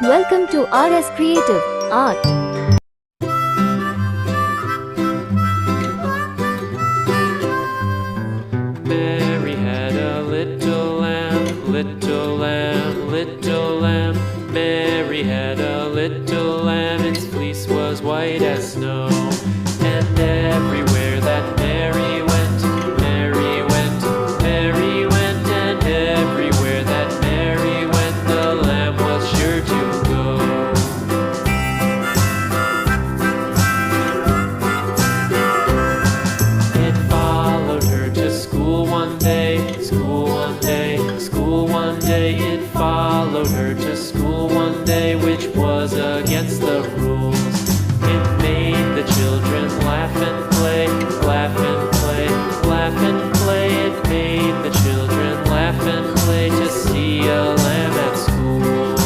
Welcome to RS Creative Art. Mary had a little lamb, little lamb, little lamb. Mary had a little lamb, its fleece was white as snow. And everywhere that Mary went, Mary went, Mary went. And everywhere that Mary went, the lamb was sure to go. It followed her to school one day, school one day, school one day. It followed her to school one day, which was against the rules. It made the children laugh and play, laugh and play, laugh and play. It made the children laugh and play to see a lamb at school.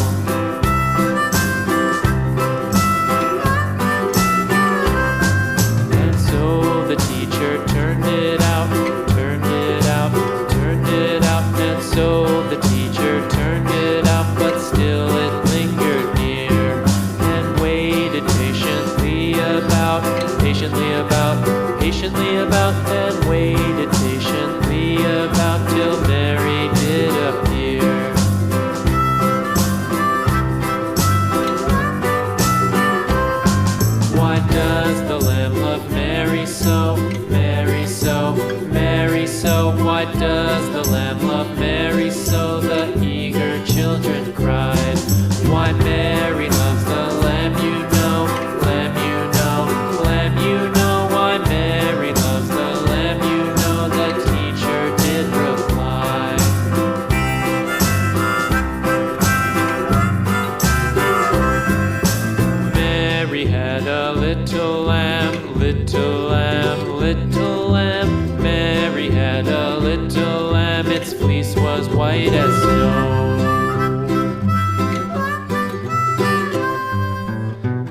And so the teacher turned it out, turned it out, turned it out. And so the teacher turned it out, but still it lingered near and waited patiently about, patiently about, patiently about, and waited patiently about till Mary did appear. Why does the lamb love Mary so, Mary so, Mary so? Why does the lamb love Mary so? The eager children cried. Why Mary loves the lamb, you know, lamb, you know, lamb, you know. Why Mary loves the lamb, you know, the teacher did reply. Mary had a little lamb, little lamb, little lamb. Mary had a little lamb, its fleece was white as snow.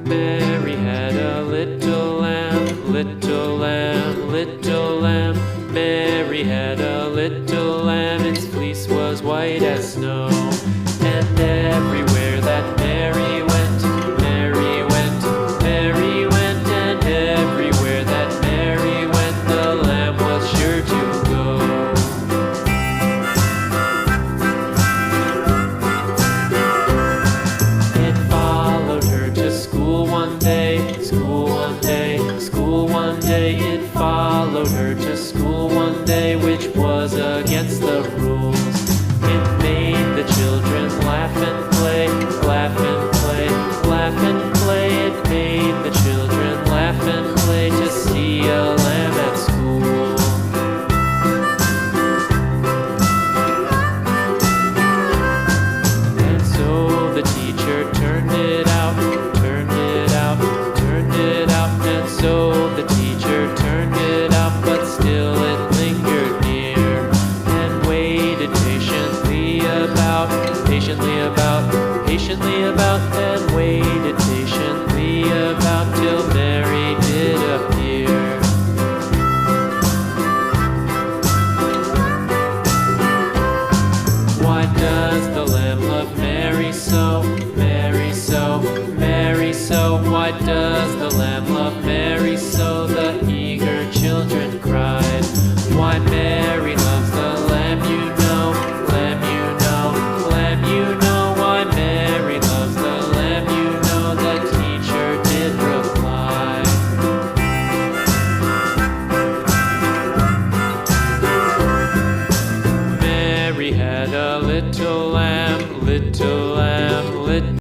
Mary had a little lamb, little lamb, little lamb. Mary had a little lamb, its fleece was white as snow. And everywhere that Mary went, Mary went, Mary went. And everywhere that Mary went, the lamb was sure to go. It followed her to school one day, school one day, school one day. It followed her to school one day, which was against the rules. It made the children laugh and play, laugh and play, laugh and play. It made the children laugh and play to see a lamb at school. And so the teacher turned it out, turned it out, turned it out. And so the teacher turned it out, but still it lingered near and waited patiently about, patiently about, patiently about, and waited patiently about till Mary did appear. Why does the lamb love Mary so, Mary so, Mary so? Why does the lamb love Mary so? The eager children cried. Why Mary loves the lamb, you know, lamb, you know, lamb, you know. Why Mary loves the lamb, you know, the teacher did reply. Mary had a little lamb, little lamb,